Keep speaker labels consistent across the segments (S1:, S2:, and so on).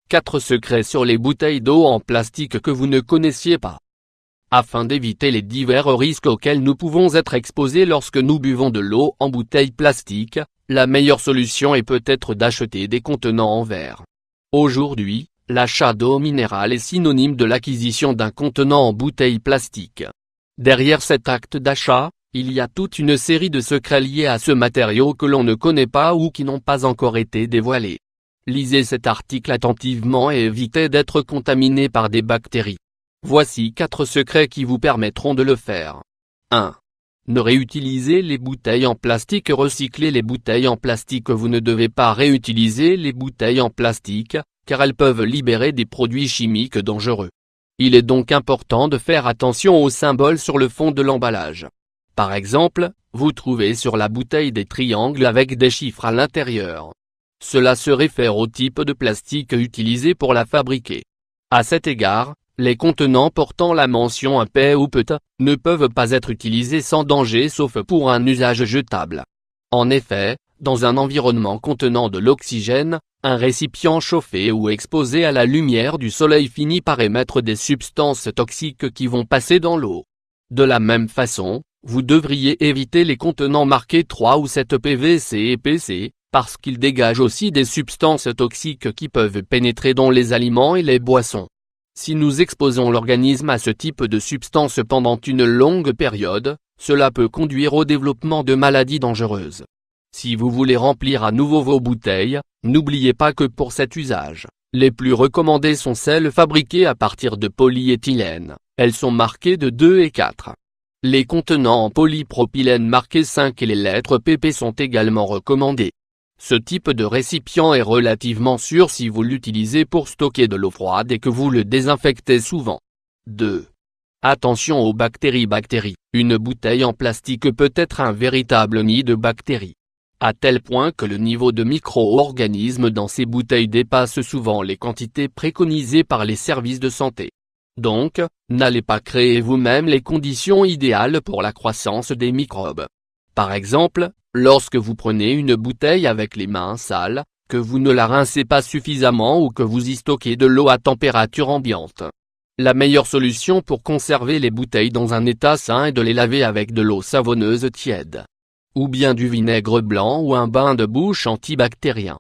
S1: 4 secrets sur les bouteilles d'eau en plastique que vous ne connaissiez pas. Afin d'éviter les divers risques auxquels nous pouvons être exposés lorsque nous buvons de l'eau en bouteille plastique, la meilleure solution est peut-être d'acheter des contenants en verre. Aujourd'hui, l'achat d'eau minérale est synonyme de l'acquisition d'un contenant en bouteille plastique. Derrière cet acte d'achat, il y a toute une série de secrets liés à ce matériau que l'on ne connaît pas ou qui n'ont pas encore été dévoilés. Lisez cet article attentivement et évitez d'être contaminé par des bactéries. Voici 4 secrets qui vous permettront de le faire. 1. Ne réutilisez les bouteilles en plastique. Recyclez les bouteilles en plastique. Vous ne devez pas réutiliser les bouteilles en plastique, car elles peuvent libérer des produits chimiques dangereux. Il est donc important de faire attention aux symboles sur le fond de l'emballage. Par exemple, vous trouvez sur la bouteille des triangles avec des chiffres à l'intérieur. Cela se réfère au type de plastique utilisé pour la fabriquer. À cet égard, les contenants portant la mention épais ou PET ne peuvent pas être utilisés sans danger sauf pour un usage jetable. En effet, dans un environnement contenant de l'oxygène, un récipient chauffé ou exposé à la lumière du soleil finit par émettre des substances toxiques qui vont passer dans l'eau. De la même façon, vous devriez éviter les contenants marqués 3 ou 7 PVC et PC, parce qu'ils dégagent aussi des substances toxiques qui peuvent pénétrer dans les aliments et les boissons. Si nous exposons l'organisme à ce type de substances pendant une longue période, cela peut conduire au développement de maladies dangereuses. Si vous voulez remplir à nouveau vos bouteilles, n'oubliez pas que pour cet usage, les plus recommandées sont celles fabriquées à partir de polyéthylène. Elles sont marquées de 2 et 4. Les contenants en polypropylène marqués 5 et les lettres PP sont également recommandés. Ce type de récipient est relativement sûr si vous l'utilisez pour stocker de l'eau froide et que vous le désinfectez souvent. 2. Attention aux bactéries. Une bouteille en plastique peut être un véritable nid de bactéries. À tel point que le niveau de micro-organismes dans ces bouteilles dépasse souvent les quantités préconisées par les services de santé. Donc, n'allez pas créer vous-même les conditions idéales pour la croissance des microbes. Par exemple, lorsque vous prenez une bouteille avec les mains sales, que vous ne la rincez pas suffisamment ou que vous y stockez de l'eau à température ambiante. La meilleure solution pour conserver les bouteilles dans un état sain est de les laver avec de l'eau savonneuse tiède. Ou bien du vinaigre blanc ou un bain de bouche antibactérien.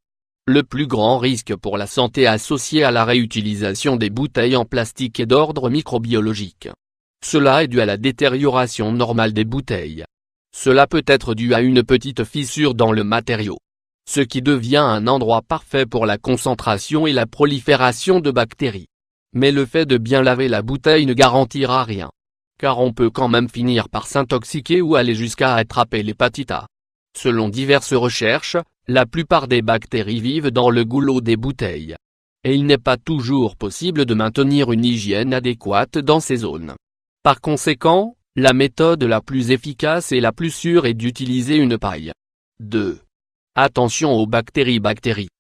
S1: Le plus grand risque pour la santé associé à la réutilisation des bouteilles en plastique est d'ordre microbiologique. Cela est dû à la détérioration normale des bouteilles. Cela peut être dû à une petite fissure dans le matériau, ce qui devient un endroit parfait pour la concentration et la prolifération de bactéries. Mais le fait de bien laver la bouteille ne garantira rien, car on peut quand même finir par s'intoxiquer ou aller jusqu'à attraper l'hépatite A. Selon diverses recherches, la plupart des bactéries vivent dans le goulot des bouteilles. Et il n'est pas toujours possible de maintenir une hygiène adéquate dans ces zones. Par conséquent, la méthode la plus efficace et la plus sûre est d'utiliser une paille. 2. Attention aux bactéries.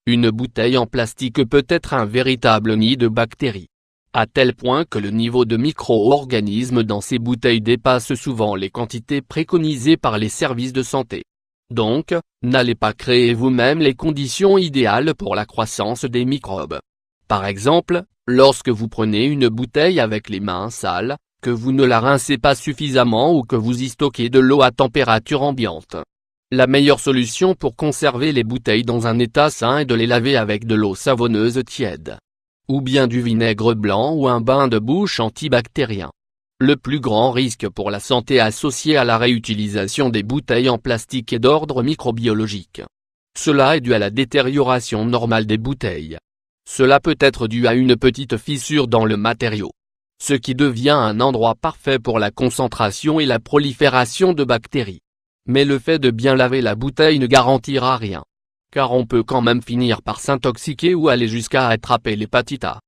S1: Une bouteille en plastique peut être un véritable nid de bactéries. À tel point que le niveau de micro-organismes dans ces bouteilles dépasse souvent les quantités préconisées par les services de santé. Donc, n'allez pas créer vous-même les conditions idéales pour la croissance des microbes. Par exemple, lorsque vous prenez une bouteille avec les mains sales, que vous ne la rincez pas suffisamment ou que vous y stockez de l'eau à température ambiante. La meilleure solution pour conserver les bouteilles dans un état sain est de les laver avec de l'eau savonneuse tiède. Ou bien du vinaigre blanc ou un bain de bouche antibactérien. Le plus grand risque pour la santé associé à la réutilisation des bouteilles en plastique est d'ordre microbiologique. Cela est dû à la détérioration normale des bouteilles. Cela peut être dû à une petite fissure dans le matériau, ce qui devient un endroit parfait pour la concentration et la prolifération de bactéries. Mais le fait de bien laver la bouteille ne garantira rien, car on peut quand même finir par s'intoxiquer ou aller jusqu'à attraper l'hépatite A.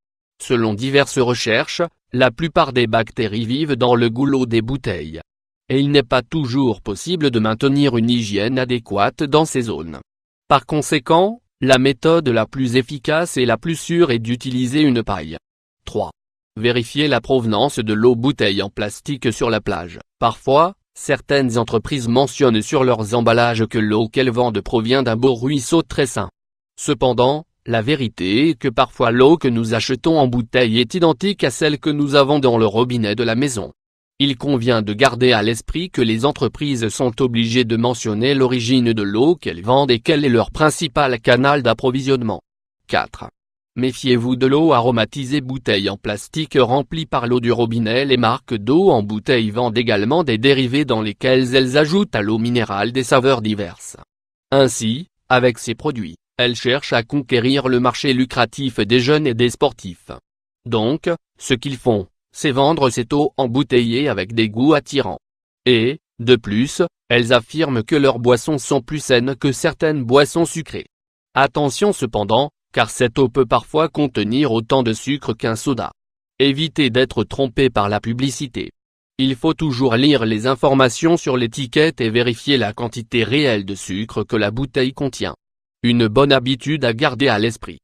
S1: Selon diverses recherches, la plupart des bactéries vivent dans le goulot des bouteilles. Et il n'est pas toujours possible de maintenir une hygiène adéquate dans ces zones. Par conséquent, la méthode la plus efficace et la plus sûre est d'utiliser une paille. 3. Vérifiez la provenance de l'eau bouteille en plastique sur la plage. Parfois, certaines entreprises mentionnent sur leurs emballages que l'eau qu'elles vendent provient d'un beau ruisseau très sain. Cependant, La vérité est que parfois l'eau que nous achetons en bouteille est identique à celle que nous avons dans le robinet de la maison. Il convient de garder à l'esprit que les entreprises sont obligées de mentionner l'origine de l'eau qu'elles vendent et quel est leur principal canal d'approvisionnement. 4. Méfiez-vous de l'eau aromatisée. Bouteilles en plastique remplies par l'eau du robinet. Les marques d'eau en bouteille vendent également des dérivés dans lesquels elles ajoutent à l'eau minérale des saveurs diverses. Ainsi, avec ces produits, elles cherchent à conquérir le marché lucratif des jeunes et des sportifs. Donc, ce qu'ils font, c'est vendre cette eau embouteillée avec des goûts attirants. Et, de plus, elles affirment que leurs boissons sont plus saines que certaines boissons sucrées. Attention cependant, car cette eau peut parfois contenir autant de sucre qu'un soda. Évitez d'être trompé par la publicité. Il faut toujours lire les informations sur l'étiquette et vérifier la quantité réelle de sucre que la bouteille contient. Une bonne habitude à garder à l'esprit.